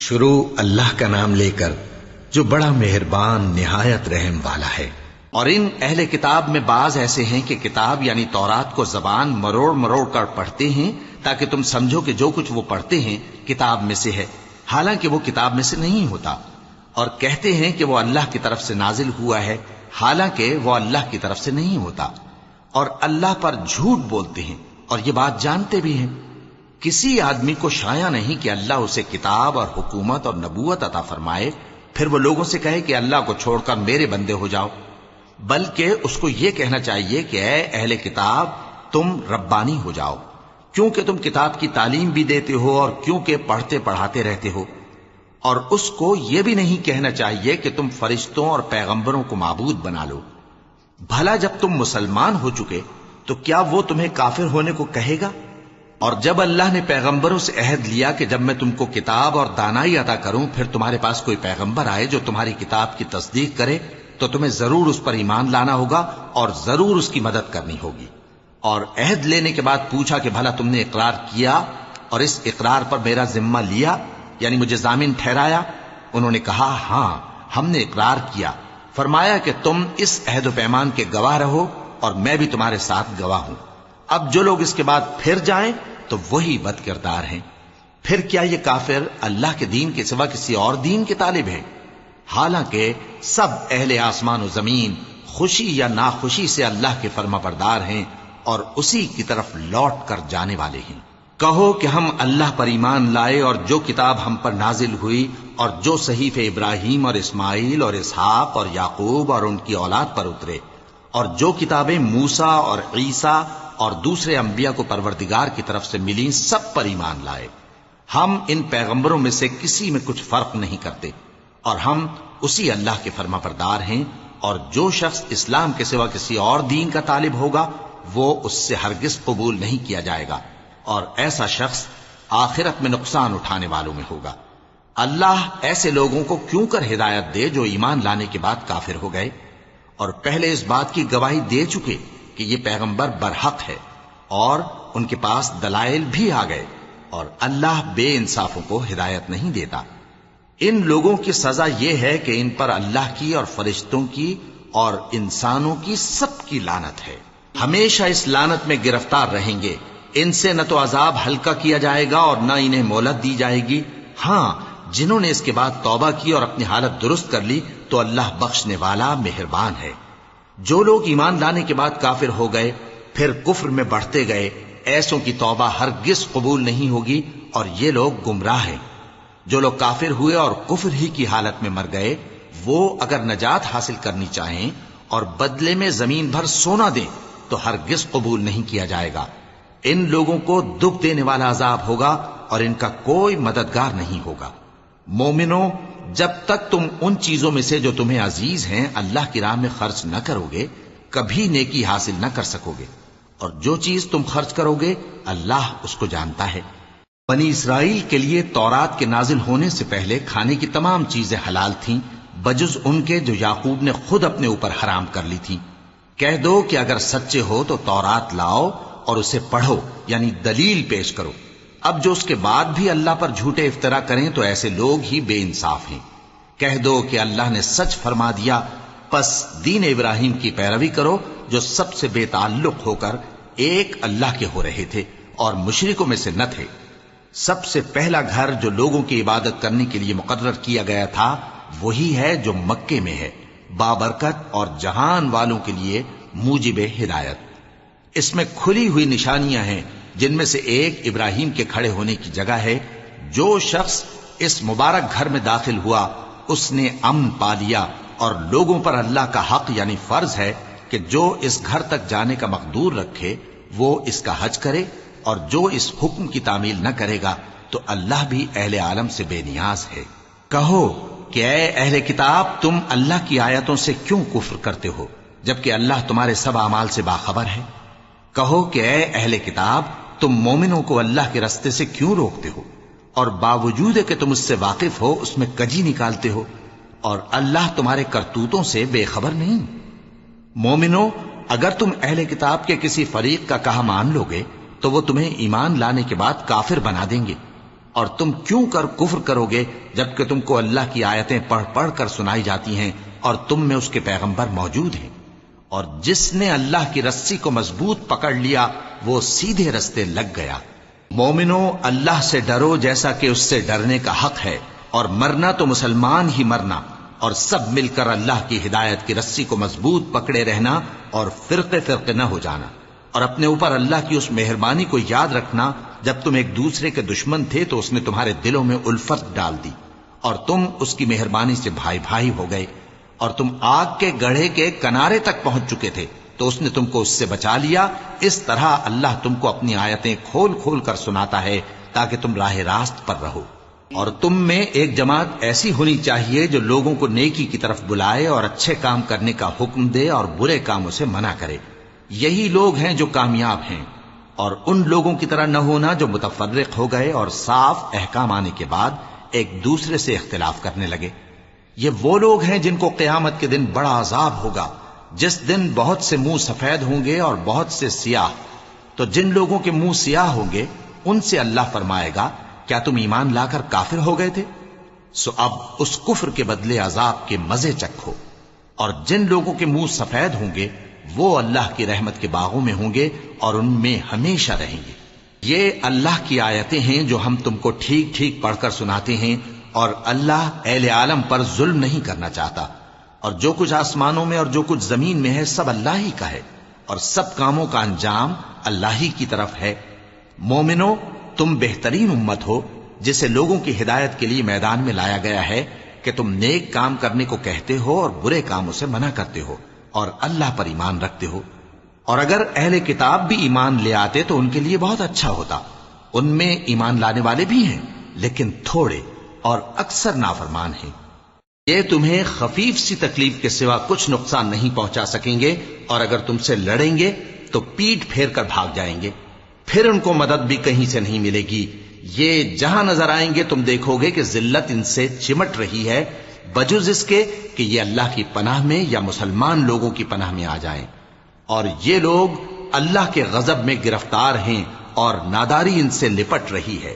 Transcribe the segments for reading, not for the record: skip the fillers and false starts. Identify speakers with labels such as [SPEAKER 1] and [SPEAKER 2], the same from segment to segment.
[SPEAKER 1] شروع اللہ کا نام لے کر جو بڑا مہربان نہایت رحم والا ہے۔
[SPEAKER 2] اور ان اہل کتاب میں بعض ایسے ہیں کہ کتاب یعنی تورات کو زبان مروڑ مروڑ کر پڑھتے ہیں تاکہ تم سمجھو کہ جو کچھ وہ پڑھتے ہیں کتاب میں سے ہے، حالانکہ وہ کتاب میں سے نہیں ہوتا، اور کہتے ہیں کہ وہ اللہ کی طرف سے نازل ہوا ہے، حالانکہ وہ اللہ کی طرف سے نہیں ہوتا، اور اللہ پر جھوٹ بولتے ہیں اور یہ بات جانتے بھی ہیں۔ کسی آدمی کو شایع نہیں کہ اللہ اسے کتاب اور حکومت اور نبوت عطا فرمائے پھر وہ لوگوں سے کہے کہ اللہ کو چھوڑ کر میرے بندے ہو جاؤ، بلکہ اس کو یہ کہنا چاہیے کہ اے اہل کتاب تم ربانی ہو جاؤ، کیونکہ تم کتاب کی تعلیم بھی دیتے ہو اور کیونکہ پڑھتے پڑھاتے رہتے ہو۔ اور اس کو یہ بھی نہیں کہنا چاہیے کہ تم فرشتوں اور پیغمبروں کو معبود بنا لو۔ بھلا جب تم مسلمان ہو چکے تو کیا وہ تمہیں کافر ہونے کو کہے گا؟ اور جب اللہ نے پیغمبروں سے عہد لیا کہ جب میں تم کو کتاب اور دانائی عطا کروں پھر تمہارے پاس کوئی پیغمبر آئے جو تمہاری کتاب کی تصدیق کرے تو تمہیں ضرور اس پر ایمان لانا ہوگا اور ضرور اس کی مدد کرنی ہوگی۔ اور عہد لینے کے بعد پوچھا کہ بھلا تم نے اقرار کیا اور اس اقرار پر میرا ذمہ لیا، یعنی مجھے ضامن ٹھہرایا؟ انہوں نے کہا ہاں ہم نے اقرار کیا۔ فرمایا کہ تم اس عہد و پیمان کے گواہ رہو اور میں بھی تمہارے ساتھ گواہ ہوں۔ اب جو لوگ اس کے بعد پھر جائیں تو وہی بد کردار ہیں۔ پھر کیا یہ کافر اللہ کے دین کے سوا کسی اور دین کے طالب ہیں؟ حالانکہ سب اہل آسمان و زمین خوشی یا ناخوشی سے اللہ کے فرما بردار ہیں اور اسی کی طرف لوٹ کر جانے والے ہیں۔ کہو کہ ہم اللہ پر ایمان لائے اور جو کتاب ہم پر نازل ہوئی اور جو صحیفے ابراہیم اور اسماعیل اور اسحاق اور یعقوب اور ان کی اولاد پر اترے اور جو کتابیں موسیٰ اور عیسیٰ اور دوسرے انبیاء کو پروردگار کی طرف سے ملیں سب پر ایمان لائے۔ ہم ان پیغمبروں میں سے کسی میں کچھ فرق نہیں کرتے اور ہم اسی اللہ کے فرما بردار ہیں، اور جو شخص اسلام کے سوا کسی اور دین کا طالب ہوگا وہ اس سے ہرگز قبول نہیں کیا جائے گا، اور ایسا شخص آخرت میں نقصان اٹھانے والوں میں ہوگا۔ اللہ ایسے لوگوں کو کیوں کر ہدایت دے جو ایمان لانے کے بعد کافر ہو گئے اور پہلے اس بات کی گواہی دے چکے کہ یہ پیغمبر برحق ہے اور ان کے پاس دلائل بھی آ گئے، اور اللہ بے انصافوں کو ہدایت نہیں دیتا۔ ان لوگوں کی سزا یہ ہے کہ ان پر اللہ کی اور فرشتوں کی اور انسانوں کی سب کی لعنت ہے، ہمیشہ اس لعنت میں گرفتار رہیں گے۔ ان سے نہ تو عذاب ہلکا کیا جائے گا اور نہ انہیں مہلت دی جائے گی۔ ہاں جنہوں نے اس کے بعد توبہ کی اور اپنی حالت درست کر لی تو اللہ بخشنے والا مہربان ہے۔ جو لوگ ایمان لانے کے بعد کافر ہو گئے پھر کفر میں بڑھتے گئے ایسوں کی توبہ ہرگز قبول نہیں ہوگی اور یہ لوگ گمراہ ہیں۔ جو لوگ کافر ہوئے اور کفر ہی کی حالت میں مر گئے وہ اگر نجات حاصل کرنی چاہیں اور بدلے میں زمین بھر سونا دیں تو ہرگز قبول نہیں کیا جائے گا۔ ان لوگوں کو دکھ دینے والا عذاب ہوگا اور ان کا کوئی مددگار نہیں ہوگا۔ مومنوں، جب تک تم ان چیزوں میں سے جو تمہیں عزیز ہیں اللہ کی راہ میں خرچ نہ کرو گے کبھی نیکی حاصل نہ کر سکو گے، اور جو چیز تم خرچ کرو گے اللہ اس کو جانتا ہے۔ بنی اسرائیل کے لیے تورات کے نازل ہونے سے پہلے کھانے کی تمام چیزیں حلال تھیں بجز ان کے جو یعقوب نے خود اپنے اوپر حرام کر لی تھی۔ کہہ دو کہ اگر سچے ہو تو تورات لاؤ اور اسے پڑھو، یعنی دلیل پیش کرو۔ اب جو اس کے بعد بھی اللہ پر جھوٹے افطرا کریں تو ایسے لوگ ہی بے انصاف ہیں۔ کہہ دو کہ اللہ نے سچ فرما دیا، پس دین ابراہیم کی پیروی کرو جو سب سے بے تعلق ہو کر ایک اللہ کے ہو رہے تھے اور مشرکوں میں سے نہ تھے۔ سب سے پہلا گھر جو لوگوں کی عبادت کرنے کے لیے مقرر کیا گیا تھا وہی ہے جو مکے میں ہے، بابرکت اور جہان والوں کے لیے موجب ہدایت۔ اس میں کھلی ہوئی نشانیاں ہیں جن میں سے ایک ابراہیم کے کھڑے ہونے کی جگہ ہے۔ جو شخص اس مبارک گھر میں داخل ہوا اس نے امن پا لیا، اور لوگوں پر اللہ کا حق یعنی فرض ہے کہ جو اس گھر تک جانے کا مقدور رکھے وہ اس کا حج کرے، اور جو اس حکم کی تعمیل نہ کرے گا تو اللہ بھی اہل عالم سے بے نیاز ہے۔ کہو کہ اے اہل کتاب تم اللہ کی آیتوں سے کیوں کفر کرتے ہو جبکہ اللہ تمہارے سب اعمال سے باخبر ہے؟ کہو کہ اے اہل کتاب تم مومنوں کو اللہ کے رستے سے کیوں روکتے ہو اور باوجود کہ تم اس سے واقف ہو اس میں کجی نکالتے ہو، اور اللہ تمہارے کرتوتوں سے بے خبر نہیں؟ مومنوں، اگر تم اہل کتاب کے کسی فریق کا کہا مان لو گے تو وہ تمہیں ایمان لانے کے بعد کافر بنا دیں گے، اور تم کیوں کر کفر کرو گے جبکہ تم کو اللہ کی آیتیں پڑھ پڑھ کر سنائی جاتی ہیں اور تم میں اس کے پیغمبر موجود ہیں؟ اور جس نے اللہ کی رسی کو مضبوط پکڑ لیا وہ سیدھے رستے لگ گیا۔ مومنو، اللہ سے ڈرو جیسا کہ اس سے ڈرنے کا حق ہے، اور مرنا تو مسلمان ہی مرنا، اور سب مل کر اللہ کی ہدایت کی رسی کو مضبوط پکڑے رہنا اور فرقے فرقے نہ ہو جانا، اور اپنے اوپر اللہ کی اس مہربانی کو یاد رکھنا جب تم ایک دوسرے کے دشمن تھے تو اس نے تمہارے دلوں میں الفت ڈال دی اور تم اس کی مہربانی سے بھائی بھائی ہو گئے، اور تم آگ کے گڑھے کے کنارے تک پہنچ چکے تھے تو اس نے تم کو اس سے بچا لیا۔ اس طرح اللہ تم کو اپنی آیتیں کھول کھول کر سناتا ہے تاکہ تم راہ راست پر رہو۔ اور تم میں ایک جماعت ایسی ہونی چاہیے جو لوگوں کو نیکی کی طرف بلائے اور اچھے کام کرنے کا حکم دے اور برے کاموں سے منع کرے۔ یہی لوگ ہیں جو کامیاب ہیں، اور ان لوگوں کی طرح نہ ہونا جو متفرق ہو گئے اور صاف احکام آنے کے بعد ایک دوسرے سے اختلاف کرنے لگے۔ یہ وہ لوگ ہیں جن کو قیامت کے دن بڑا عذاب ہوگا، جس دن بہت سے منہ سفید ہوں گے اور بہت سے سیاہ۔ تو جن لوگوں کے منہ سیاہ ہوں گے ان سے اللہ فرمائے گا، کیا تم ایمان لا کر کافر ہو گئے تھے؟ سو اب اس کفر کے بدلے عذاب کے مزے چکھو۔ اور جن لوگوں کے منہ سفید ہوں گے وہ اللہ کی رحمت کے باغوں میں ہوں گے اور ان میں ہمیشہ رہیں گے۔ یہ اللہ کی آیتیں ہیں جو ہم تم کو ٹھیک ٹھیک پڑھ کر سناتے ہیں، اور اللہ اہل عالم پر ظلم نہیں کرنا چاہتا، اور جو کچھ آسمانوں میں اور جو کچھ زمین میں ہے سب اللہ ہی کا ہے، اور سب کاموں کا انجام اللہ ہی کی طرف ہے۔ مومنو، تم بہترین امت ہو جسے لوگوں کی ہدایت کے لیے میدان میں لایا گیا ہے کہ تم نیک کام کرنے کو کہتے ہو اور برے کاموں سے منع کرتے ہو اور اللہ پر ایمان رکھتے ہو۔ اور اگر اہل کتاب بھی ایمان لے آتے تو ان کے لیے بہت اچھا ہوتا، ان میں ایمان لانے والے بھی ہیں لیکن تھوڑے اور اکثر نافرمان ہیں۔ یہ تمہیں خفیف سی تکلیف کے سوا کچھ نقصان نہیں پہنچا سکیں گے، اور اگر تم سے لڑیں گے تو پیٹ پھیر کر بھاگ جائیں گے، پھر ان کو مدد بھی کہیں سے نہیں ملے گی۔ یہ جہاں نظر آئیں گے تم دیکھو گے کہ ذلت ان سے چمٹ رہی ہے، بجز اس کے کہ یہ اللہ کی پناہ میں یا مسلمان لوگوں کی پناہ میں آ جائیں۔ اور یہ لوگ اللہ کے غضب میں گرفتار ہیں اور ناداری ان سے لپٹ رہی ہے۔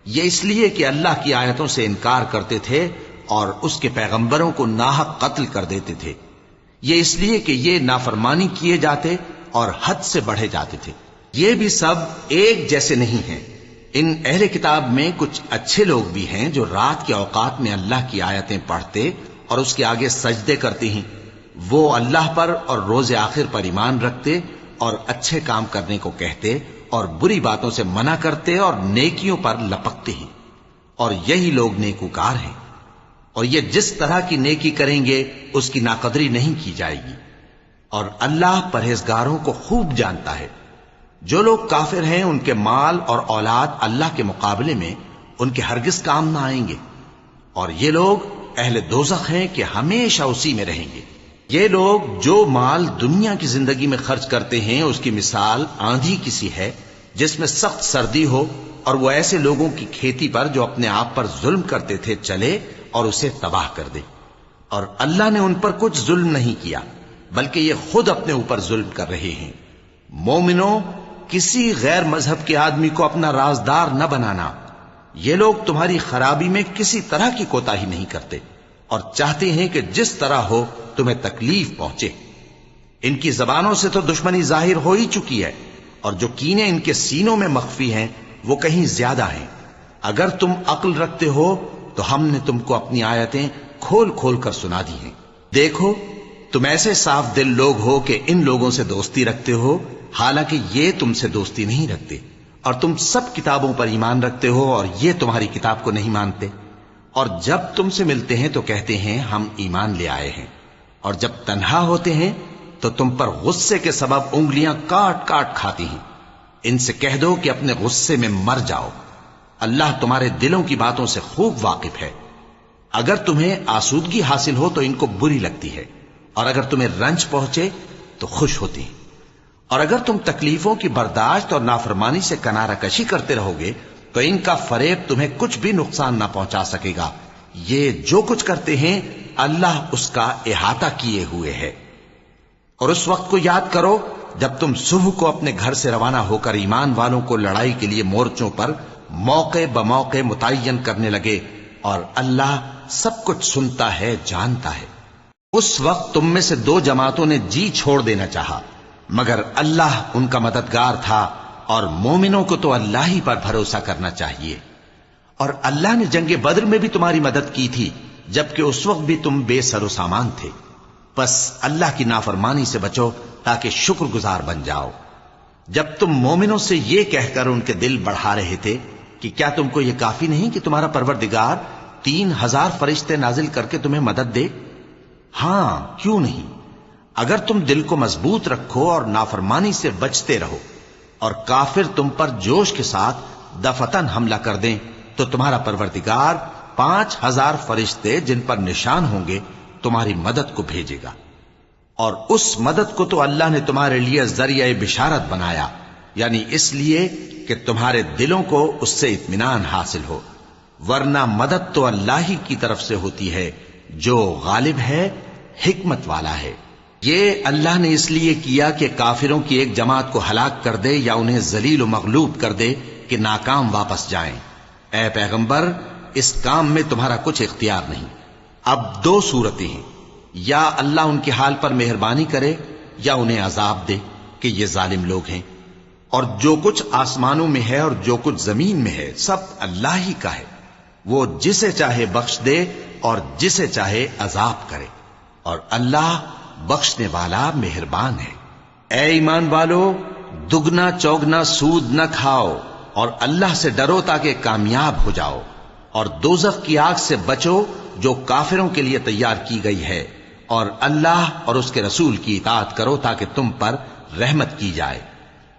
[SPEAKER 2] یہ اس لیے کہ اللہ کی آیتوں سے انکار کرتے تھے اور اس کے پیغمبروں کو ناحق قتل کر دیتے تھے۔ یہ اس لیے کہ یہ نافرمانی کیے جاتے اور حد سے بڑھے جاتے تھے۔ یہ بھی سب ایک جیسے نہیں ہیں۔ ان اہل کتاب میں کچھ اچھے لوگ بھی ہیں جو رات کے اوقات میں اللہ کی آیتیں پڑھتے اور اس کے آگے سجدے کرتے ہیں۔ وہ اللہ پر اور روز آخر پر ایمان رکھتے اور اچھے کام کرنے کو کہتے اور بری باتوں سے منع کرتے اور نیکیوں پر لپکتے ہیں، اور یہی لوگ نیکوکار ہیں۔ اور یہ جس طرح کی نیکی کریں گے اس کی ناقدری نہیں کی جائے گی، اور اللہ پرہیزگاروں کو خوب جانتا ہے۔ جو لوگ کافر ہیں ان کے مال اور اولاد اللہ کے مقابلے میں ان کے ہرگز کام نہ آئیں گے، اور یہ لوگ اہل دوزخ ہیں کہ ہمیشہ اسی میں رہیں گے۔ یہ لوگ جو مال دنیا کی زندگی میں خرچ کرتے ہیں اس کی مثال آندھی کی سی ہے جس میں سخت سردی ہو، اور وہ ایسے لوگوں کی کھیتی پر جو اپنے آپ پر ظلم کرتے تھے چلے اور اسے تباہ کر دے۔ اور اللہ نے ان پر کچھ ظلم نہیں کیا بلکہ یہ خود اپنے اوپر ظلم کر رہے ہیں۔ مومنو، کسی غیر مذہب کے آدمی کو اپنا رازدار نہ بنانا۔ یہ لوگ تمہاری خرابی میں کسی طرح کی کوتاہی نہیں کرتے اور چاہتے ہیں کہ جس طرح ہو تمہیں تکلیف پہنچے۔ ان کی زبانوں سے تو دشمنی ظاہر ہو ہی چکی ہے، اور جو کینے ان کے سینوں میں مخفی ہیں وہ کہیں زیادہ ہیں۔ اگر تم عقل رکھتے ہو تو ہم نے تم کو اپنی آیتیں کھول کھول کر سنا دی ہیں۔ دیکھو، تم ایسے صاف دل لوگ ہو کہ ان لوگوں سے دوستی رکھتے ہو حالانکہ یہ تم سے دوستی نہیں رکھتے، اور تم سب کتابوں پر ایمان رکھتے ہو اور یہ تمہاری کتاب کو نہیں مانتے، اور جب تم سے ملتے ہیں تو کہتے ہیں ہم ایمان لے آئے ہیں، اور جب تنہا ہوتے ہیں تو تم پر غصے کے سبب انگلیاں کاٹ کاٹ کھاتی ہیں۔ ان سے کہہ دو کہ اپنے غصے میں مر جاؤ، اللہ تمہارے دلوں کی باتوں سے خوب واقف ہے۔ اگر تمہیں آسودگی حاصل ہو تو ان کو بری لگتی ہے، اور اگر تمہیں رنج پہنچے تو خوش ہوتی ہیں۔ اور اگر تم تکلیفوں کی برداشت اور نافرمانی سے کنارہ کشی کرتے رہو گے تو ان کا فریب تمہیں کچھ بھی نقصان نہ پہنچا سکے گا۔ یہ جو کچھ کرتے ہیں اللہ اس کا احاطہ کیے ہوئے ہے۔ اور اس وقت کو یاد کرو جب تم صبح کو اپنے گھر سے روانہ ہو کر ایمان والوں کو لڑائی کے لیے مورچوں پر موقع بموقع متعین کرنے لگے، اور اللہ سب کچھ سنتا ہے، جانتا ہے۔ اس وقت تم میں سے دو جماعتوں نے جی چھوڑ دینا چاہا، مگر اللہ ان کا مددگار تھا، اور مومنوں کو تو اللہ ہی پر بھروسہ کرنا چاہیے۔ اور اللہ نے جنگ بدر میں بھی تمہاری مدد کی تھی، جبکہ اس وقت بھی تم بے سر و سامان تھے۔ بس اللہ کی نافرمانی سے بچو تاکہ شکر گزار بن جاؤ۔ جب تم مومنوں سے یہ کہہ کر ان کے دل بڑھا رہے تھے کہ کیا تم کو یہ کافی نہیں کہ تمہارا پروردگار 3000 فرشتے نازل کر کے تمہیں مدد دے؟ ہاں، کیوں نہیں؟ اگر تم دل کو مضبوط رکھو اور نافرمانی سے بچتے رہو، اور کافر تم پر جوش کے ساتھ دفتن حملہ کر دیں، تو تمہارا پروردگار 5000 فرشتے جن پر نشان ہوں گے تمہاری مدد کو بھیجے گا۔ اور اس مدد کو تو اللہ نے تمہارے لیے ذریعہ بشارت بنایا، یعنی اس لیے کہ تمہارے دلوں کو اس سے اطمینان حاصل ہو، ورنہ مدد تو اللہ ہی کی طرف سے ہوتی ہے جو غالب ہے، حکمت والا ہے۔ یہ اللہ نے اس لیے کیا کہ کافروں کی ایک جماعت کو ہلاک کر دے یا انہیں ذلیل و مغلوب کر دے کہ ناکام واپس جائیں۔ اے پیغمبر، اس کام میں تمہارا کچھ اختیار نہیں۔ اب دو صورتیں ہیں، یا اللہ ان کے حال پر مہربانی کرے یا انہیں عذاب دے کہ یہ ظالم لوگ ہیں۔ اور جو کچھ آسمانوں میں ہے اور جو کچھ زمین میں ہے سب اللہ ہی کا ہے، وہ جسے چاہے بخش دے اور جسے چاہے عذاب کرے، اور اللہ بخشنے والا مہربان ہے۔ اے ایمان والو، دگنا چوگنا سود نہ کھاؤ، اور اللہ سے ڈرو تاکہ کامیاب ہو جاؤ، اور دوزخ کی آگ سے بچو جو کافروں کے لیے تیار کی گئی ہے، اور اللہ اور اس کے رسول کی اطاعت کرو تاکہ تم پر رحمت کی جائے،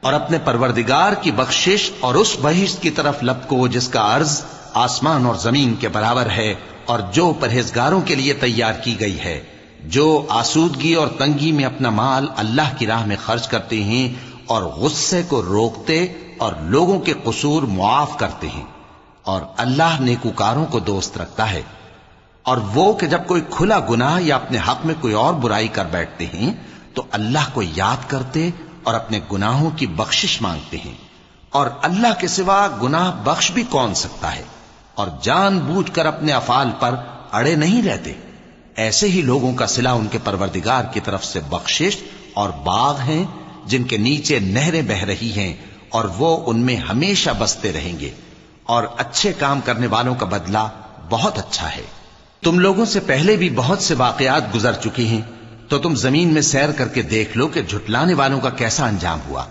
[SPEAKER 2] اور اپنے پروردگار کی بخشش اور اس بہشت کی طرف لپکو جس کا عرض آسمان اور زمین کے برابر ہے، اور جو پرہیزگاروں کے لیے تیار کی گئی ہے، جو آسودگی اور تنگی میں اپنا مال اللہ کی راہ میں خرچ کرتے ہیں، اور غصے کو روکتے اور لوگوں کے قصور معاف کرتے ہیں، اور اللہ نیکوکاروں کو دوست رکھتا ہے۔ اور وہ کہ جب کوئی کھلا گناہ یا اپنے حق میں کوئی اور برائی کر بیٹھتے ہیں تو اللہ کو یاد کرتے اور اپنے گناہوں کی بخشش مانگتے ہیں، اور اللہ کے سوا گناہ بخش بھی کون سکتا ہے، اور جان بوجھ کر اپنے افعال پر اڑے نہیں رہتے۔ ایسے ہی لوگوں کا صلہ ان کے پروردگار کی طرف سے بخشش اور باغ ہیں جن کے نیچے نہریں بہ رہی ہیں، اور وہ ان میں ہمیشہ بستے رہیں گے، اور اچھے کام کرنے والوں کا بدلہ بہت اچھا ہے۔ تم لوگوں سے پہلے بھی بہت سے واقعات گزر چکے ہیں، تو تم زمین میں سیر کر کے دیکھ لو کہ جھٹلانے والوں کا کیسا انجام ہوا۔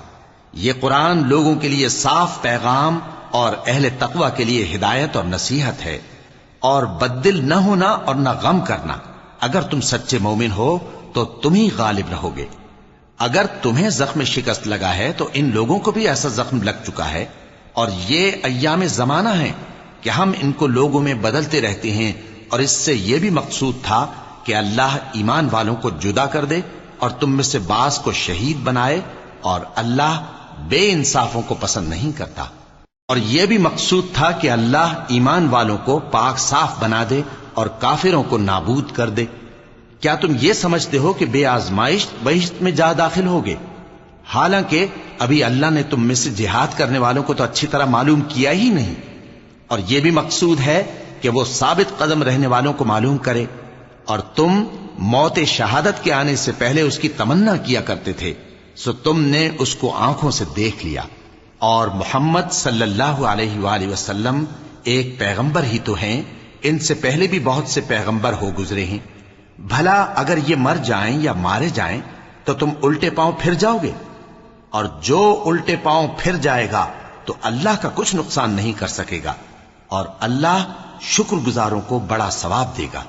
[SPEAKER 2] یہ قرآن لوگوں کے لیے صاف پیغام اور اہل تقوی کے لیے ہدایت اور نصیحت ہے۔ اور بددل نہ ہونا اور نہ غم کرنا، اگر تم سچے مومن ہو تو تم ہی غالب رہو گے۔ اگر تمہیں زخم شکست لگا ہے تو ان لوگوں کو بھی ایسا زخم لگ چکا ہے، اور یہ ایام زمانہ ہیں کہ ہم ان کو لوگوں میں بدلتے رہتے ہیں، اور اس سے یہ بھی مقصود تھا کہ اللہ ایمان والوں کو جدا کر دے اور تم میں سے بعض کو شہید بنائے، اور اللہ بے انصافوں کو پسند نہیں کرتا۔ اور یہ بھی مقصود تھا کہ اللہ ایمان والوں کو پاک صاف بنا دے اور کافروں کو نابود کر دے۔ کیا تم یہ سمجھتے ہو کہ بے آزمائش بہشت میں جا داخل ہوگے؟ حالانکہ ابھی اللہ نے تم میں سے جہاد کرنے والوں کو تو اچھی طرح معلوم کیا ہی نہیں۔ اور یہ بھی مقصود ہے کہ وہ ثابت قدم رہنے والوں کو معلوم کرے، اور تم موت شہادت کے آنے سے پہلے اس کی تمنا کیا کرتے تھے، سو تم نے اس کو آنکھوں سے دیکھ لیا۔ اور محمد صلی اللہ علیہ وآلہ وسلم ایک پیغمبر ہی تو ہیں، ان سے پہلے بھی بہت سے پیغمبر ہو گزرے ہیں۔ بھلا اگر یہ مر جائیں یا مارے جائیں تو تم الٹے پاؤں پھر جاؤ گے؟ اور جو الٹے پاؤں پھر جائے گا تو اللہ کا کچھ نقصان نہیں کر سکے گا، اور اللہ شکر گزاروں کو بڑا ثواب دے گا۔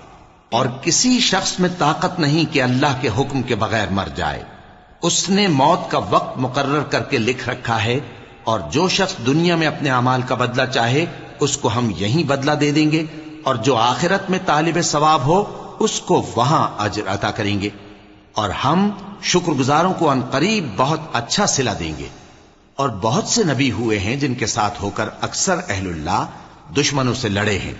[SPEAKER 2] اور کسی شخص میں طاقت نہیں کہ اللہ کے حکم کے بغیر مر جائے، اس نے موت کا وقت مقرر کر کے لکھ رکھا ہے، اور جو شخص دنیا میں اپنے اعمال کا بدلہ چاہے اس کو ہم یہیں بدلہ دے دیں گے، اور جو آخرت میں طالب ثواب ہو اس کو وہاں اجر عطا کریں گے، اور ہم شکر گزاروں کو عنقریب بہت اچھا صلہ دیں گے۔ اور بہت سے نبی ہوئے ہیں جن کے ساتھ ہو کر اکثر اہل اللہ دشمنوں سے لڑے ہیں،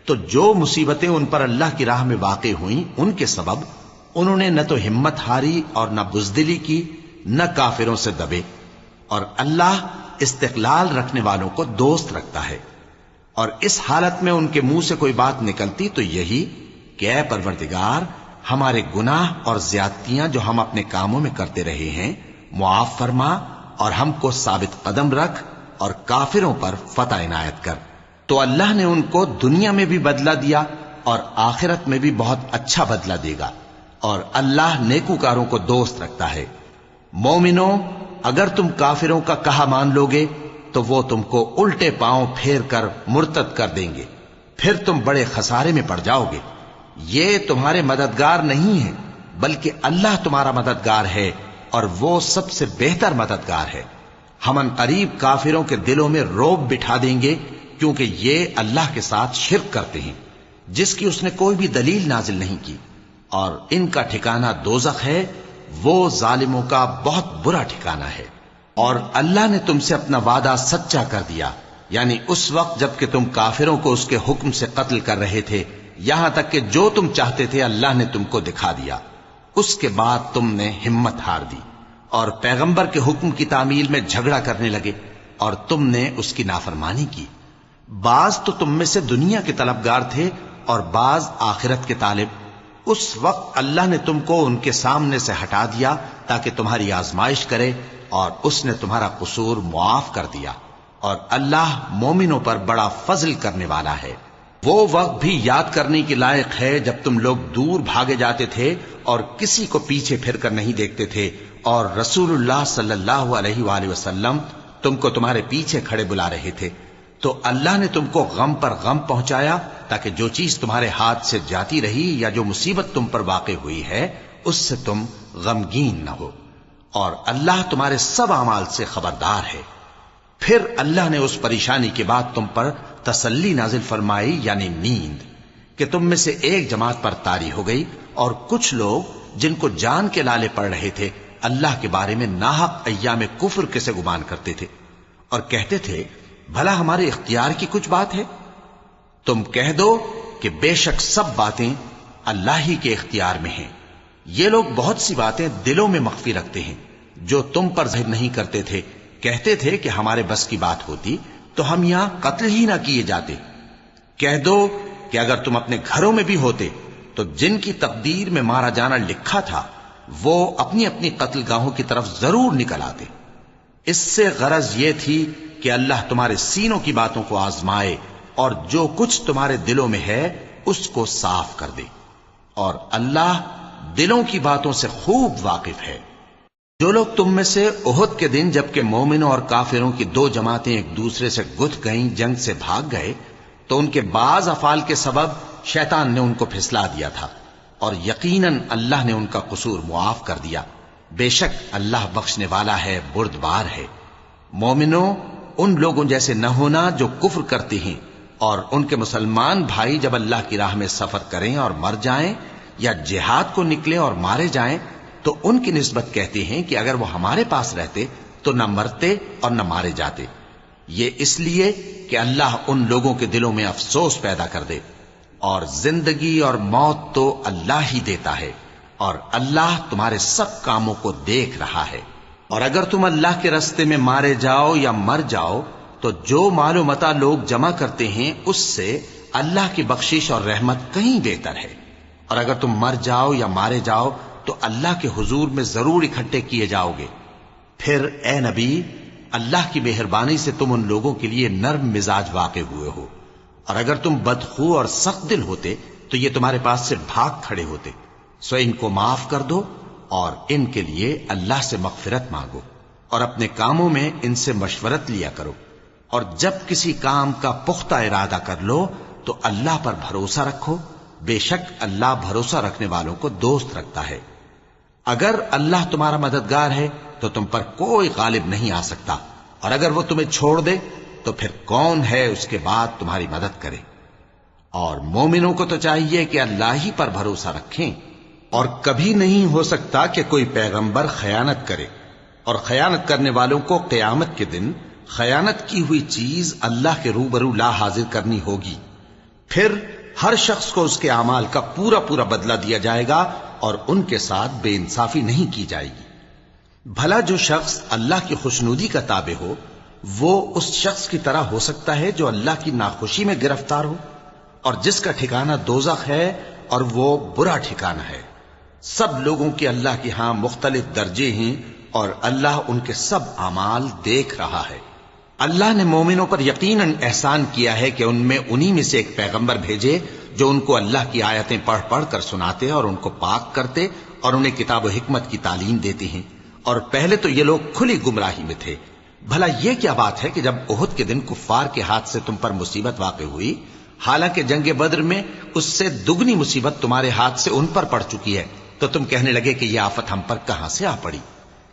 [SPEAKER 2] تو جو مصیبتیں ان پر اللہ کی راہ میں واقع ہوئیں ان کے سبب انہوں نے نہ تو ہمت ہاری اور نہ بزدلی کی، نہ کافروں سے دبے، اور اللہ استقلال رکھنے والوں کو دوست رکھتا ہے، اور اس حالت میں ان کے منہ سے کوئی بات نکلتی تو یہی کہ اے پروردگار، ہمارے گناہ اور زیادتیاں جو ہم اپنے کاموں میں کرتے رہے ہیں معاف فرما، اور ہم کو ثابت قدم رکھ اور کافروں پر فتح عنایت کر۔ تو اللہ نے ان کو دنیا میں بھی بدلہ دیا اور آخرت میں بھی بہت اچھا بدلہ دے گا، اور اللہ نیکوکاروں کو دوست رکھتا ہے۔ مومنو، اگر تم کافروں کا کہا مان لوگے تو وہ تم کو الٹے پاؤں پھیر کر مرتد کر دیں گے، پھر تم بڑے خسارے میں پڑ جاؤ گے۔ یہ تمہارے مددگار نہیں ہیں بلکہ اللہ تمہارا مددگار ہے، اور وہ سب سے بہتر مددگار ہے۔ ہم ان قریب کافروں کے دلوں میں رعب بٹھا دیں گے، کیونکہ یہ اللہ کے ساتھ شرک کرتے ہیں جس کی اس نے کوئی بھی دلیل نازل نہیں کی، اور ان کا ٹھکانہ دوزخ ہے، وہ ظالموں کا بہت برا ٹھکانہ ہے۔ اور اللہ نے تم سے اپنا وعدہ سچا کر دیا، یعنی اس وقت جب کہ تم کافروں کو اس کے حکم سے قتل کر رہے تھے، یہاں تک کہ جو تم چاہتے تھے اللہ نے تم کو دکھا دیا۔ اس کے بعد تم نے ہمت ہار دی اور پیغمبر کے حکم کی تعمیل میں جھگڑا کرنے لگے، اور تم نے اس کی نافرمانی کی۔ بعض تو تم میں سے دنیا کے طلبگار تھے اور بعض آخرت کے طالب۔ اس وقت اللہ نے تم کو ان کے سامنے سے ہٹا دیا تاکہ تمہاری آزمائش کرے، اور اس نے تمہارا قصور معاف کر دیا، اور اللہ مومنوں پر بڑا فضل کرنے والا ہے۔ وہ وقت بھی یاد کرنے کے لائق ہے جب تم لوگ دور بھاگے جاتے تھے اور کسی کو پیچھے پھر کر نہیں دیکھتے تھے، اور رسول اللہ صلی اللہ علیہ وآلہ وسلم تم کو تمہارے پیچھے کھڑے بلا رہے تھے، تو اللہ نے تم کو غم پر غم پہنچایا تاکہ جو چیز تمہارے ہاتھ سے جاتی رہی یا جو مصیبت تم پر واقع ہوئی ہے اس سے تم غمگین نہ ہو، اور اللہ تمہارے سب اعمال سے خبردار ہے۔ پھر اللہ نے اس پریشانی کے بعد تم پر تسلی نازل فرمائی، یعنی نیند، کہ تم میں سے ایک جماعت پر طاری ہو گئی، اور کچھ لوگ جن کو جان کے لالے پڑ رہے تھے اللہ کے بارے میں ناحق ایام کفر کے سے گمان کرتے تھے، اور کہتے تھے بھلا ہمارے اختیار کی کچھ بات ہے؟ تم کہہ دو کہ بے شک سب باتیں اللہ ہی کے اختیار میں ہیں۔ یہ لوگ بہت سی باتیں دلوں میں مخفی رکھتے ہیں جو تم پر ظاہر نہیں کرتے تھے۔ کہتے تھے کہ ہمارے بس کی بات ہوتی تو ہم یہاں قتل ہی نہ کیے جاتے۔ کہہ دو کہ اگر تم اپنے گھروں میں بھی ہوتے تو جن کی تقدیر میں مارا جانا لکھا تھا وہ اپنی اپنی قتل گاہوں کی طرف ضرور نکل آتے۔ اس سے غرض یہ تھی کہ اللہ تمہارے سینوں کی باتوں کو آزمائے اور جو کچھ تمہارے دلوں میں ہے اس کو صاف کر دے، اور اللہ دلوں کی باتوں سے خوب واقف ہے۔ جو لوگ تم میں سے احد کے دن جبکہ مومنوں اور کافروں کی دو جماعتیں ایک دوسرے سے گتھ گئیں جنگ سے بھاگ گئے تو ان کے بعض افعال کے سبب شیطان نے ان کو پھسلا دیا تھا، اور یقیناً اللہ نے ان کا قصور معاف کر دیا۔ بے شک اللہ بخشنے والا ہے، بردبار ہے۔ مومنوں، ان لوگوں جیسے نہ ہونا جو کفر کرتے ہیں، اور ان کے مسلمان بھائی جب اللہ کی راہ میں سفر کریں اور مر جائیں یا جہاد کو نکلیں اور مارے جائیں تو ان کی نسبت کہتے ہیں کہ اگر وہ ہمارے پاس رہتے تو نہ مرتے اور نہ مارے جاتے۔ یہ اس لیے کہ اللہ ان لوگوں کے دلوں میں افسوس پیدا کر دے، اور زندگی اور موت تو اللہ ہی دیتا ہے، اور اللہ تمہارے سب کاموں کو دیکھ رہا ہے۔ اور اگر تم اللہ کے راستے میں مارے جاؤ یا مر جاؤ تو جو مال و متاع لوگ جمع کرتے ہیں اس سے اللہ کی بخشش اور رحمت کہیں بہتر ہے، اور اگر تم مر جاؤ یا مارے جاؤ تو اللہ کے حضور میں ضرور اکٹھے کیے جاؤ گے۔ پھر اے نبی، اللہ کی مہربانی سے تم ان لوگوں کے لیے نرم مزاج واقع ہوئے ہو، اور اگر تم بدخو اور سخت دل ہوتے تو یہ تمہارے پاس سے بھاگ کھڑے ہوتے۔ سو ان کو معاف کر دو اور ان کے لیے اللہ سے مغفرت مانگو، اور اپنے کاموں میں ان سے مشورت لیا کرو، اور جب کسی کام کا پختہ ارادہ کر لو تو اللہ پر بھروسہ رکھو، بے شک اللہ بھروسہ رکھنے والوں کو دوست رکھتا ہے۔ اگر اللہ تمہارا مددگار ہے تو تم پر کوئی غالب نہیں آ سکتا، اور اگر وہ تمہیں چھوڑ دے تو پھر کون ہے اس کے بعد تمہاری مدد کرے۔ اور مومنوں کو تو چاہیے کہ اللہ ہی پر بھروسہ رکھیں، اور کبھی نہیں ہو سکتا کہ کوئی پیغمبر خیانت کرے، اور خیانت کرنے والوں کو قیامت کے دن خیانت کی ہوئی چیز اللہ کے روبرو لا حاضر کرنی ہوگی۔ پھر ہر شخص کو اس کے اعمال کا پورا پورا بدلہ دیا جائے گا، اور ان کے ساتھ بے انصافی نہیں کی جائے گی۔ بھلا جو شخص اللہ کی خوشنودی کا تابع ہو وہ اس شخص کی طرح ہو سکتا ہے جو اللہ کی ناخوشی میں گرفتار ہو اور جس کا ٹھکانہ دوزخ ہے اور وہ برا ٹھکانہ ہے۔ سب لوگوں کے اللہ کے ہاں مختلف درجے ہیں اور اللہ ان کے سب اعمال دیکھ رہا ہے۔ اللہ نے مومنوں پر یقیناً احسان کیا ہے کہ ان میں انہی میں سے ایک پیغمبر بھیجے جو ان کو اللہ کی آیتیں پڑھ پڑھ کر سناتے اور ان کو پاک کرتے اور انہیں کتاب و حکمت کی تعلیم دیتے ہیں، اور پہلے تو یہ لوگ کھلی گمراہی میں تھے۔ بھلا یہ کیا بات ہے کہ جب احد کے دن کفار کے ہاتھ سے تم پر مصیبت واقع ہوئی، حالانکہ جنگ بدر میں اس سے دگنی مصیبت تمہارے ہاتھ سے ان پر پڑ چکی ہے، تو تم کہنے لگے کہ یہ آفت ہم پر کہاں سے آ پڑی؟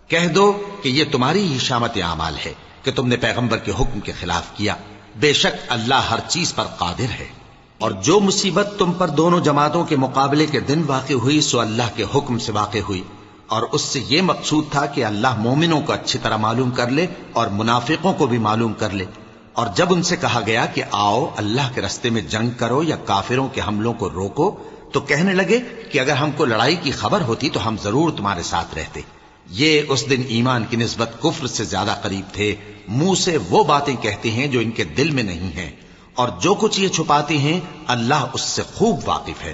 [SPEAKER 2] کہہ دو کہ یہ تمہاری ہی شامت اعمال ہے کہ تم نے پیغمبر کے حکم کے خلاف کیا، بے شک اللہ ہر چیز پر قادر ہے۔ اور جو مصیبت تم پر دونوں جماعتوں کے مقابلے کے دن واقع ہوئی سو اللہ کے حکم سے واقع ہوئی، اور اس سے یہ مقصود تھا کہ اللہ مومنوں کو اچھی طرح معلوم کر لے اور منافقوں کو بھی معلوم کر لے۔ اور جب ان سے کہا گیا کہ آؤ اللہ کے رستے میں جنگ کرو یا کافروں کے حملوں کو روکو، تو کہنے لگے کہ اگر ہم کو لڑائی کی خبر ہوتی تو ہم ضرور تمہارے ساتھ رہتے۔ یہ اس دن ایمان کی نسبت کفر سے زیادہ قریب تھے، منہ سے وہ باتیں کہتے ہیں جو ان کے دل میں نہیں ہیں، اور جو کچھ یہ چھپاتے ہیں اللہ اس سے خوب واقف ہے۔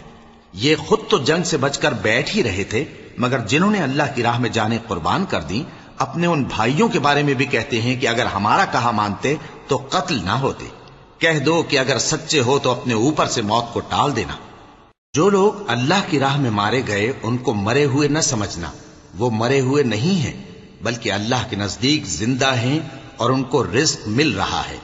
[SPEAKER 2] یہ خود تو جنگ سے بچ کر بیٹھ ہی رہے تھے، مگر جنہوں نے اللہ کی راہ میں جانیں قربان کر دیں اپنے ان بھائیوں کے بارے میں بھی کہتے ہیں کہ اگر ہمارا کہا مانتے تو قتل نہ ہوتے۔ کہہ دو کہ اگر سچے ہو تو اپنے اوپر سے موت کو ٹال دینا۔ جو لوگ اللہ کی راہ میں مارے گئے ان کو مرے ہوئے نہ سمجھنا، وہ مرے ہوئے نہیں ہیں بلکہ اللہ کے نزدیک زندہ ہیں اور ان کو رزق مل رہا ہے۔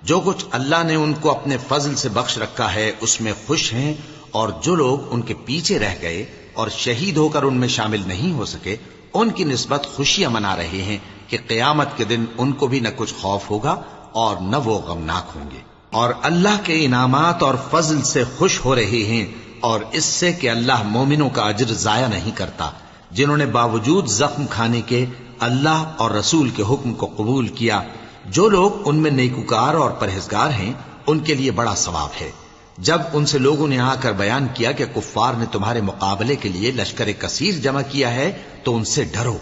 [SPEAKER 2] جو کچھ اللہ نے ان کو اپنے فضل سے بخش رکھا ہے اس میں خوش ہیں، اور جو لوگ ان کے پیچھے رہ گئے اور شہید ہو کر ان میں شامل نہیں ہو سکے ان کی نسبت خوشیاں منا رہے ہیں کہ قیامت کے دن ان کو بھی نہ کچھ خوف ہوگا اور نہ وہ غمناک ہوں گے، اور اللہ کے انعامات اور فضل سے خوش ہو رہے ہیں، اور اس سے کہ اللہ مومنوں کا اجر ضائع نہیں کرتا۔ جنہوں نے باوجود زخم کھانے کے اللہ اور رسول کے حکم کو قبول کیا، جو لوگ ان میں نیکوکار اور پرہیزگار ہیں ان کے لیے بڑا ثواب ہے۔ جب ان سے لوگوں نے آ کر بیان کیا کہ کفار نے تمہارے مقابلے کے لیے لشکر کثیر جمع کیا ہے تو ان سے ڈرو،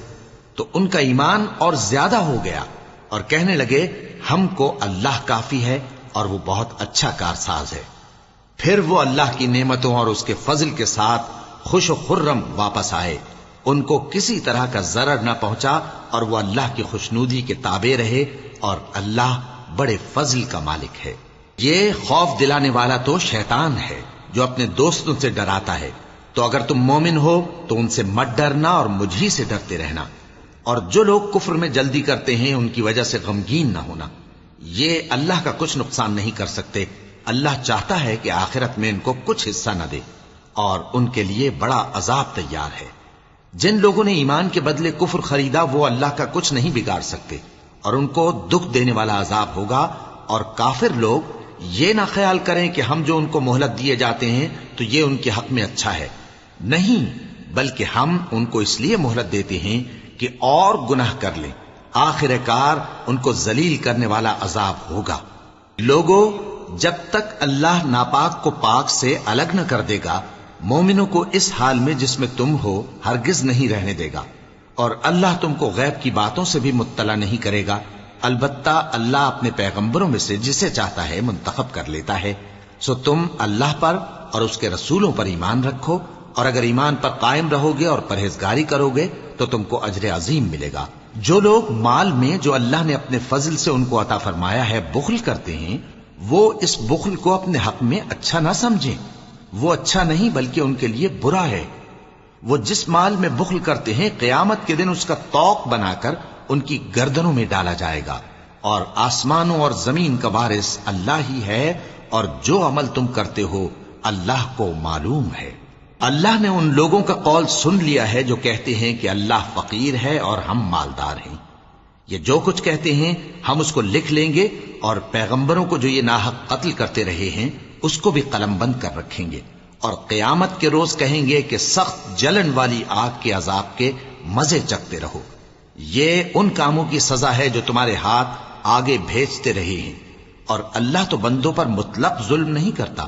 [SPEAKER 2] تو ان کا ایمان اور زیادہ ہو گیا اور کہنے لگے ہم کو اللہ کافی ہے اور وہ بہت اچھا کارساز ہے۔ پھر وہ اللہ کی نعمتوں اور اس کے فضل کے ساتھ خوش و خرم واپس آئے، ان کو کسی طرح کا ضرر نہ پہنچا اور وہ اللہ کی خوشنودی کے تابع رہے، اور اللہ بڑے فضل کا مالک ہے۔ یہ خوف دلانے والا تو شیطان ہے جو اپنے دوستوں سے ڈراتا ہے، تو اگر تم مومن ہو تو ان سے مت ڈرنا اور مجھ ہی سے ڈرتے رہنا، اور جو لوگ کفر میں جلدی کرتے ہیں ان کی وجہ سے غمگین نہ ہونا، یہ اللہ کا کچھ نقصان نہیں کر سکتے۔ اللہ چاہتا ہے کہ آخرت میں ان کو کچھ حصہ نہ دے اور ان کے لیے بڑا عذاب تیار ہے۔ جن لوگوں نے ایمان کے بدلے کفر خریدا وہ اللہ کا کچھ نہیں بگاڑ سکتے، اور ان کو دکھ دینے والا عذاب ہوگا۔ اور کافر لوگ یہ نہ خیال کریں کہ ہم جو ان کو مہلت دیے جاتے ہیں تو یہ ان کے حق میں اچھا ہے، نہیں، بلکہ ہم ان کو اس لیے مہلت دیتے ہیں کہ اور گناہ کر لیں، آخر کار ان کو ذلیل کرنے والا عذاب ہوگا۔ لوگوں، جب تک اللہ ناپاک کو پاک سے الگ نہ کر دے گا مومنوں کو اس حال میں جس میں تم ہو ہرگز نہیں رہنے دے گا، اور اللہ تم کو غیب کی باتوں سے بھی مطلع نہیں کرے گا۔ البتہ اللہ اپنے پیغمبروں میں سے جسے چاہتا ہے منتخب کر لیتا ہے۔ سو تم اللہ پر اور اس کے رسولوں پر ایمان رکھو، اور اگر ایمان پر قائم رہو گے اور پرہیزگاری کرو گے تو تم کو اجر عظیم ملے گا۔ جو لوگ مال میں جو اللہ نے اپنے فضل سے ان کو عطا فرمایا ہے بخل کرتے ہیں، وہ اس بخل کو اپنے حق میں اچھا نہ سمجھیں، وہ اچھا نہیں بلکہ ان کے لیے برا ہے۔ وہ جس مال میں بخل کرتے ہیں قیامت کے دن اس کا طوق بنا کر ان کی گردنوں میں ڈالا جائے گا، اور آسمانوں اور زمین کا وارث اللہ ہی ہے، اور جو عمل تم کرتے ہو اللہ کو معلوم ہے۔ اللہ نے ان لوگوں کا قول سن لیا ہے جو کہتے ہیں کہ اللہ فقیر ہے اور ہم مالدار ہیں۔ یہ جو کچھ کہتے ہیں ہم اس کو لکھ لیں گے، اور پیغمبروں کو جو یہ ناحق قتل کرتے رہے ہیں اس کو بھی قلم بند کر رکھیں گے، اور قیامت کے روز کہیں گے کہ سخت جلن والی آگ کے عذاب کے مزے چکھتے رہو۔ یہ ان کاموں کی سزا ہے جو تمہارے ہاتھ آگے بھیجتے رہے ہیں، اور اللہ تو بندوں پر مطلق ظلم نہیں کرتا۔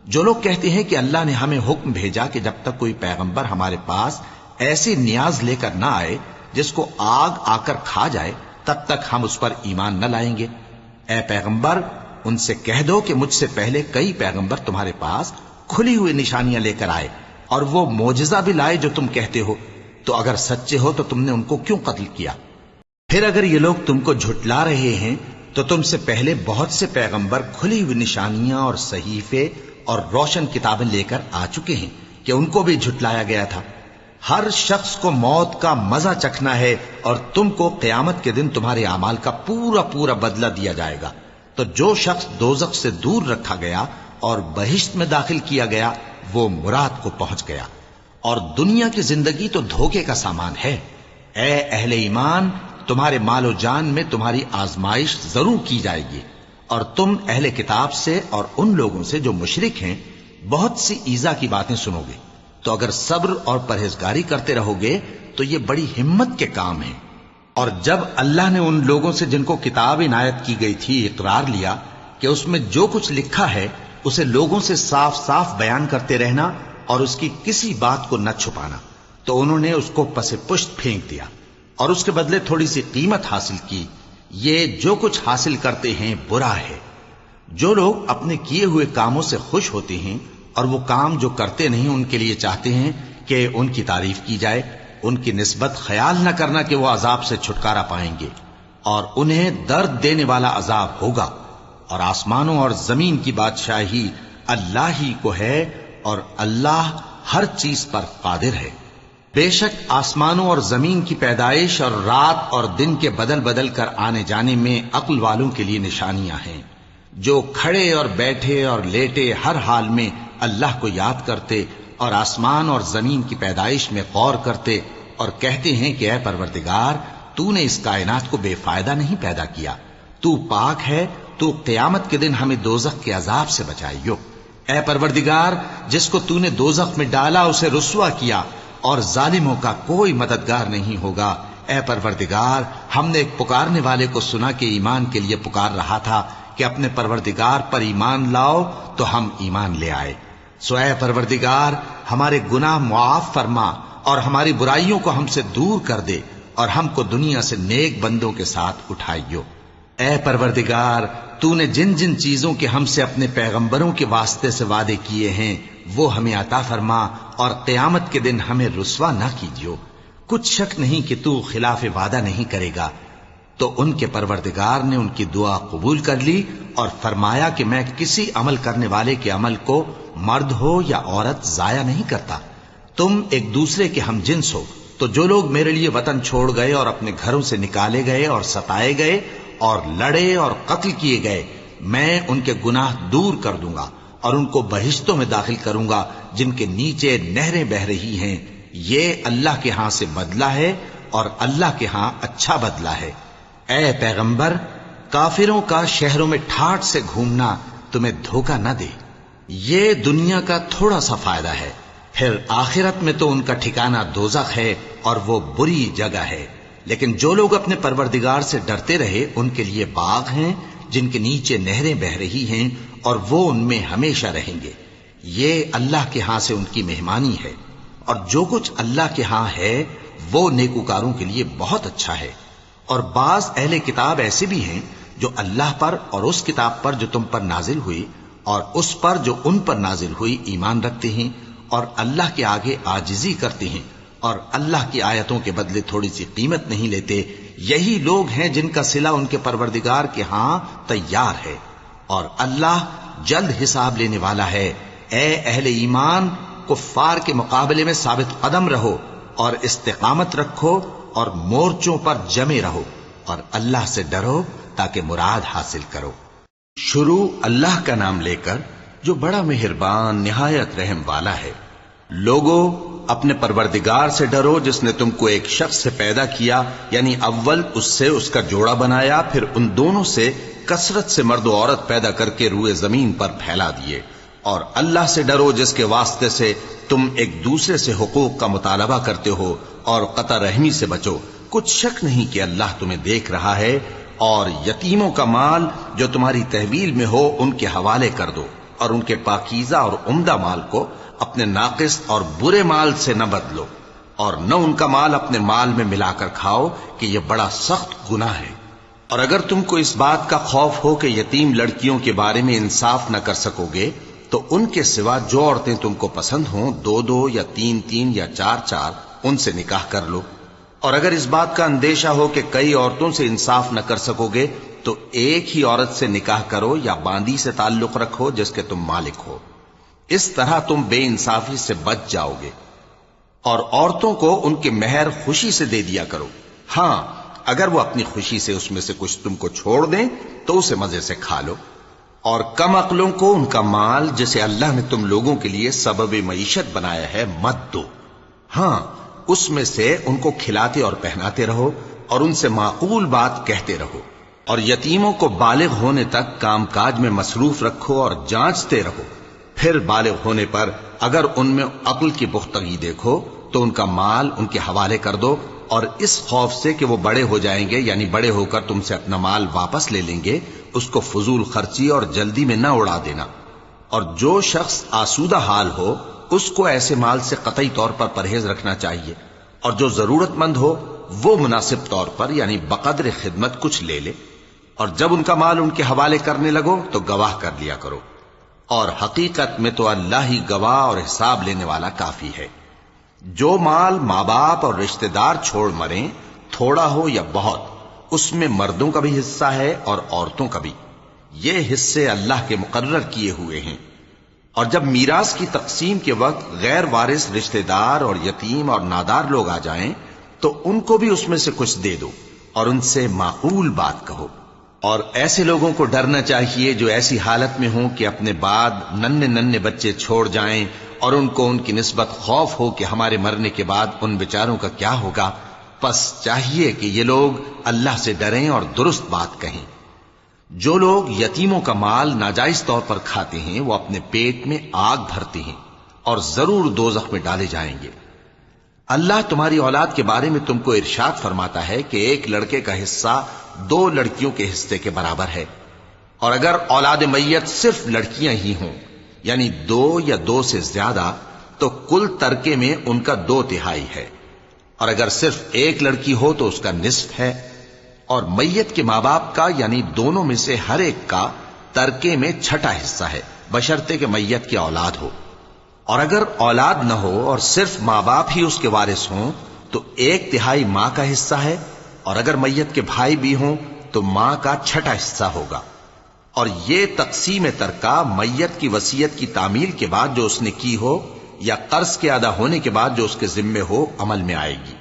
[SPEAKER 2] جو لوگ کہتے ہیں کہ اللہ نے ہمیں حکم بھیجا کہ جب تک کوئی پیغمبر ہمارے پاس ایسی نیاز لے کر نہ آئے جس کو آگ آ کر کھا جائے تب تک ہم اس پر ایمان نہ لائیں گے۔ اے پیغمبر ان سے کہہ دو کہ مجھ سے پہلے کئی پیغمبر تمہارے پاس کھلی ہوئی نشانیاں لے کر آئے اور وہ معجزہ بھی لائے جو تم کہتے ہو، تو اگر سچے ہو تو تم نے ان کو کیوں قتل کیا؟ پھر اگر یہ لوگ تم کو جھٹلا رہے ہیں تو تم سے پہلے بہت سے پیغمبر کھلی ہوئی نشانیاں اور صحیفے اور روشن کتابیں لے کر آ چکے ہیں کہ ان کو بھی جھٹلایا گیا تھا۔ ہر شخص کو موت کا مزہ چکھنا ہے اور تم کو قیامت کے دن تمہارے اعمال کا پورا پورا بدلہ دیا جائے گا۔ تو جو شخص دوزخ سے دور رکھا گیا اور بہشت میں داخل کیا گیا وہ مراد کو پہنچ گیا، اور دنیا کی زندگی تو دھوکے کا سامان ہے۔ اے اہل ایمان، تمہارے مال و جان میں تمہاری آزمائش ضرور کی جائے گی، اور تم اہل کتاب سے اور ان لوگوں سے جو مشرک ہیں بہت سی ایذا کی باتیں سنو گے، تو اگر صبر اور پرہیزگاری کرتے رہو گے تو یہ بڑی ہمت کے کام ہیں۔ اور جب اللہ نے ان لوگوں سے جن کو کتاب عنایت کی گئی تھی اقرار لیا کہ اس میں جو کچھ لکھا ہے اسے لوگوں سے صاف صاف بیان کرتے رہنا اور اس کی کسی بات کو نہ چھپانا، تو انہوں نے اس کو پس پشت پھینک دیا اور اس کے بدلے تھوڑی سی قیمت حاصل کی۔ یہ جو کچھ حاصل کرتے ہیں برا ہے۔ جو لوگ اپنے کیے ہوئے کاموں سے خوش ہوتے ہیں اور وہ کام جو کرتے نہیں ان کے لیے چاہتے ہیں کہ ان کی تعریف کی جائے، ان کی نسبت خیال نہ کرنا کہ وہ عذاب سے چھٹکارا پائیں گے، اور انہیں درد دینے والا عذاب ہوگا۔ اور آسمانوں اور زمین کی بادشاہی اللہ ہی کو ہے، اور اللہ ہر چیز پر قادر ہے۔ بے شک آسمانوں اور زمین کی پیدائش اور رات اور دن کے بدل بدل کر آنے جانے میں عقل والوں کے لیے نشانیاں ہیں، جو کھڑے اور بیٹھے اور لیٹے ہر حال میں اللہ کو یاد کرتے اور آسمان اور زمین کی پیدائش میں غور کرتے اور کہتے ہیں کہ اے پروردگار، تو نے اس کائنات کو بے فائدہ نہیں پیدا کیا، تو پاک ہے، تو قیامت کے دن ہمیں دوزخ کے عذاب سے بچائیو۔ اے پروردگار، جس کو تو نے دوزخ میں ڈالا اسے رسوا کیا، اور ظالموں کا کوئی مددگار نہیں ہوگا۔ اے پروردگار، ہم نے ایک پکارنے والے کو سنا کہ ایمان کے لیے پکار رہا تھا کہ اپنے پروردگار پر ایمان لاؤ، تو ہم ایمان لے آئے۔ سو اے پروردگار، ہمارے گناہ معاف فرما اور ہماری برائیوں کو ہم سے دور کر دے، اور ہم کو دنیا سے نیک بندوں کے ساتھ اٹھائیو۔ اے پروردگار، تو نے جن جن چیزوں کے ہم سے اپنے پیغمبروں کے واسطے سے وعدے کیے ہیں وہ ہمیں عطا فرما، اور قیامت کے دن ہمیں رسوا نہ کیجیو۔ کچھ شک نہیں کہ تو خلاف وعدہ نہیں کرے گا۔ تو ان کے پروردگار نے ان کی دعا قبول کر لی اور فرمایا کہ میں کسی عمل کرنے والے کے عمل کو مرد ہو یا عورت ضائع نہیں کرتا۔ تم ایک دوسرے کے ہم جنس ہو، تو جو لوگ میرے لیے وطن چھوڑ گئے اور اپنے گھروں سے نکالے گئے اور ستائے گئے اور لڑے اور قتل کیے گئے، میں ان کے گناہ دور کر دوں گا اور ان کو بہشتوں میں داخل کروں گا جن کے نیچے نہریں بہ رہی ہیں۔ یہ اللہ کے ہاں سے بدلہ ہے اور اللہ کے ہاں اچھا بدلہ ہے۔ اے پیغمبر، کافروں کا شہروں میں ٹھاٹھ سے گھومنا تمہیں دھوکہ نہ دے۔ یہ دنیا کا تھوڑا سا فائدہ ہے، پھر آخرت میں تو ان کا ٹھکانہ دوزخ ہے اور وہ بری جگہ ہے۔ لیکن جو لوگ اپنے پروردگار سے ڈرتے رہے ان کے لیے باغ ہیں جن کے نیچے نہریں بہ رہی ہیں، اور وہ ان میں ہمیشہ رہیں گے۔ یہ اللہ کے ہاں سے ان کی مہمانی ہے، اور جو کچھ اللہ کے ہاں ہے وہ نیکوکاروں کے لیے بہت اچھا ہے۔ اور بعض اہل کتاب ایسے بھی ہیں جو اللہ پر اور اس کتاب پر جو تم پر نازل ہوئی اور اس پر جو ان پر نازل ہوئی ایمان رکھتے ہیں، اور اللہ کے آگے عاجزی کرتے ہیں، اور اللہ کی آیتوں کے بدلے تھوڑی سی قیمت نہیں لیتے۔ یہی لوگ ہیں جن کا صلہ ان کے پروردگار کے ہاں تیار ہے، اور اللہ جلد حساب لینے والا ہے۔ اے اہل ایمان، کفار کے مقابلے میں ثابت قدم رہو اور استقامت رکھو اور مورچوں پر جمے رہو، اور اللہ سے ڈرو تاکہ مراد حاصل کرو۔
[SPEAKER 1] شروع اللہ کا نام لے کر جو بڑا مہربان نہایت رحم والا ہے۔ لوگو، اپنے پروردگار سے ڈرو جس نے تم کو ایک شخص سے پیدا کیا، یعنی اول اس سے اس کا جوڑا بنایا، پھر ان دونوں سے کثرت سے مرد و عورت پیدا کر کے روئے زمین پر پھیلا دیے۔ اور اللہ سے ڈرو جس کے واسطے سے تم ایک دوسرے سے حقوق کا مطالبہ کرتے ہو، اور قطع رحمی سے بچو۔ کچھ شک نہیں کہ اللہ تمہیں دیکھ رہا ہے۔ اور یتیموں کا مال جو تمہاری تحویل میں ہو ان کے حوالے کر دو، اور ان کے پاکیزہ اور عمدہ مال کو اپنے ناقص اور برے مال سے نہ بدلو، اور نہ ان کا مال اپنے مال میں ملا کر کھاؤ کہ یہ بڑا سخت گناہ ہے۔ اور اگر تم کو اس بات کا خوف ہو کہ یتیم لڑکیوں کے بارے میں انصاف نہ کر سکو گے تو ان کے سوا جو عورتیں تم کو پسند ہوں 2-2 یا 3-3 یا 4-4 ان سے نکاح کر لو. اور اگر اس بات کا اندیشہ ہو کہ کئی عورتوں سے انصاف نہ کر سکو گے تو ایک ہی عورت سے نکاح کرو یا باندی سے تعلق رکھو جس کے تم مالک ہو. اس طرح تم بے انصافی سے بچ جاؤ گے. اور عورتوں کو ان کے مہر خوشی سے دے دیا کرو. ہاں اگر وہ اپنی خوشی سے اس میں سے کچھ تم کو چھوڑ دیں تو اسے مزے سے کھا لو. اور کم عقلوں کو ان کا مال جسے اللہ نے تم لوگوں کے لیے سبب معیشت بنایا ہے مت دو. ہاں اس میں سے ان کو کھلاتے اور پہناتے رہو اور ان سے معقول بات کہتے رہو. اور یتیموں کو بالغ ہونے تک کام کاج میں مصروف رکھو اور جانچتے رہو. پھر بالغ ہونے پر اگر ان میں عقل کی پختگی دیکھو تو ان کا مال ان کے حوالے کر دو، اور اس خوف سے کہ وہ بڑے ہو جائیں گے یعنی بڑے ہو کر تم سے اپنا مال واپس لے لیں گے اس کو فضول خرچی اور جلدی میں نہ اڑا دینا. اور جو شخص آسودہ حال ہو اس کو ایسے مال سے قطعی طور پر پرہیز رکھنا چاہیے، اور جو ضرورت مند ہو وہ مناسب طور پر یعنی بقدر خدمت کچھ لے لے. اور جب ان کا مال ان کے حوالے کرنے لگو تو گواہ کر لیا کرو، اور حقیقت میں تو اللہ ہی گواہ اور حساب لینے والا کافی ہے. جو مال ماں باپ اور رشتہ دار چھوڑ مریں تھوڑا ہو یا بہت اس میں مردوں کا بھی حصہ ہے اور عورتوں کا بھی. یہ حصے اللہ کے مقرر کیے ہوئے ہیں. اور جب میراث کی تقسیم کے وقت غیر وارث رشتہ دار اور یتیم اور نادار لوگ آ جائیں تو ان کو بھی اس میں سے کچھ دے دو اور ان سے معقول بات کہو. اور ایسے لوگوں کو ڈرنا چاہیے جو ایسی حالت میں ہوں کہ اپنے بعد ننھے ننھے بچے چھوڑ جائیں اور ان کو ان کی نسبت خوف ہو کہ ہمارے مرنے کے بعد ان بیچاروں کا کیا ہوگا. پس چاہیے کہ یہ لوگ اللہ سے ڈریں اور درست بات کہیں. جو لوگ یتیموں کا مال ناجائز طور پر کھاتے ہیں وہ اپنے پیٹ میں آگ بھرتے ہیں اور ضرور دوزخ میں ڈالے جائیں گے. اللہ تمہاری اولاد کے بارے میں تم کو ارشاد فرماتا ہے کہ ایک لڑکے کا حصہ 2 لڑکیوں کے حصے کے برابر ہے. اور اگر اولاد میت صرف لڑکیاں ہی ہوں یعنی 2 یا 2 سے زیادہ تو کل ترکے میں ان کا 2/3 ہے. اور اگر صرف ایک لڑکی ہو تو اس کا نصف ہے. اور میت کے ماں باپ کا یعنی دونوں میں سے ہر ایک کا ترکے میں 6واں حصہ ہے بشرطے کہ میت کی اولاد ہو. اور اگر اولاد نہ ہو اور صرف ماں باپ ہی اس کے وارث ہوں تو 1/3 ماں کا حصہ ہے. اور اگر میت کے بھائی بھی ہوں تو ماں کا 6واں حصہ ہوگا. اور یہ تقسیم ترکہ میت کی وصیت کی تعمیل کے بعد جو اس نے کی ہو یا قرض کے ادا ہونے کے بعد جو اس کے ذمے ہو عمل میں آئے گی.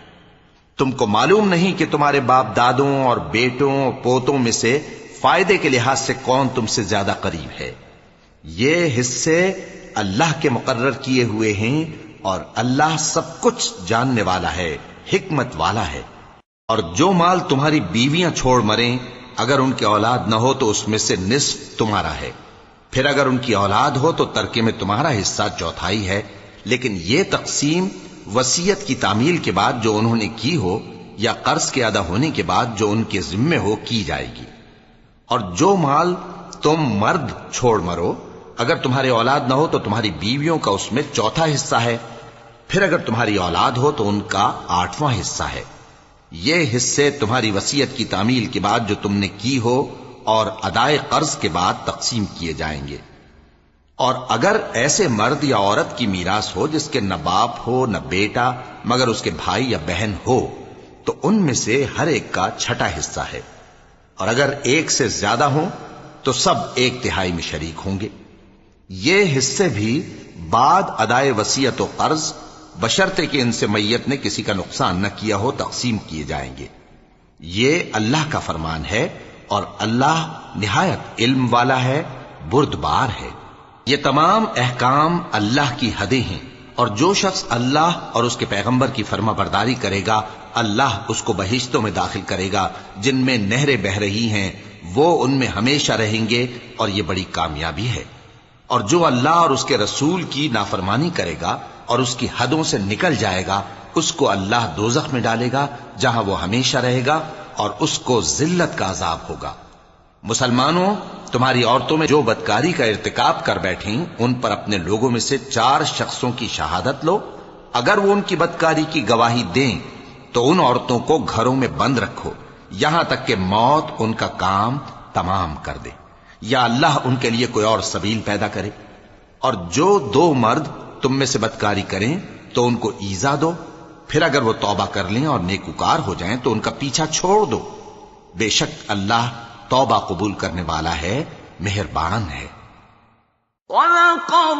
[SPEAKER 1] تم کو معلوم نہیں کہ تمہارے باپ دادوں اور بیٹوں اور پوتوں میں سے فائدے کے لحاظ سے کون تم سے زیادہ قریب ہے. یہ حصے اللہ کے مقرر کیے ہوئے ہیں اور اللہ سب کچھ جاننے والا ہے، حکمت والا ہے. اور جو مال تمہاری بیویاں چھوڑ مریں اگر ان کی اولاد نہ ہو تو اس میں سے نصف تمہارا ہے. پھر اگر ان کی اولاد ہو تو ترکے میں تمہارا حصہ 1/4 ہے. لیکن یہ تقسیم وصیت کی تعمیل کے بعد جو انہوں نے کی ہو یا قرض کے ادا ہونے کے بعد جو ان کے ذمے ہو کی جائے گی. اور جو مال تم مرد چھوڑ مرو اگر تمہاری اولاد نہ ہو تو تمہاری بیویوں کا اس میں 1/4 حصہ ہے. پھر اگر تمہاری اولاد ہو تو ان کا 8واں حصہ ہے. یہ حصے تمہاری وصیت کی تعمیل کے بعد جو تم نے کی ہو اور ادائے قرض کے بعد تقسیم کیے جائیں گے. اور اگر ایسے مرد یا عورت کی میراث ہو جس کے نہ باپ ہو نہ بیٹا مگر اس کے بھائی یا بہن ہو تو ان میں سے ہر ایک کا 6واں حصہ ہے. اور اگر ایک سے زیادہ ہوں تو سب 1/3 میں شریک ہوں گے. یہ حصے بھی بعد ادائے وصیت و قرض بشرطے کہ ان سے میت نے کسی کا نقصان نہ کیا ہو تقسیم کیے جائیں گے. یہ اللہ کا فرمان ہے اور اللہ نہایت علم والا ہے، بردبار ہے. یہ تمام احکام اللہ کی حدیں ہیں، اور جو شخص اللہ اور اس کے پیغمبر کی فرما برداری کرے گا اللہ اس کو بہشتوں میں داخل کرے گا جن میں نہریں بہ رہی ہیں، وہ ان میں ہمیشہ رہیں گے اور یہ بڑی کامیابی ہے. اور جو اللہ اور اس کے رسول کی نافرمانی کرے گا اور اس کی حدوں سے نکل جائے گا اس کو اللہ دوزخ میں ڈالے گا جہاں وہ ہمیشہ رہے گا اور اس کو ذلت کا عذاب ہوگا. مسلمانوں، تمہاری عورتوں میں جو بدکاری کا ارتکاب کر بیٹھیں ان پر اپنے لوگوں میں سے 4 شخصوں کی شہادت لو. اگر وہ ان کی بدکاری کی گواہی دیں تو ان عورتوں کو گھروں میں بند رکھو یہاں تک کہ موت ان کا کام تمام کر دے، یا اللہ ان کے لیے کوئی اور سبیل پیدا کرے۔ اور جو دو مرد تم میں سے بدکاری کریں تو ان کو ایذا دو، پھر اگر وہ توبہ کر لیں اور نیکوکار ہو جائیں تو ان کا پیچھا چھوڑ دو، بے شک اللہ توبہ قبول کرنے والا ہے، مہربان ہے۔
[SPEAKER 3] وَلَقَدْ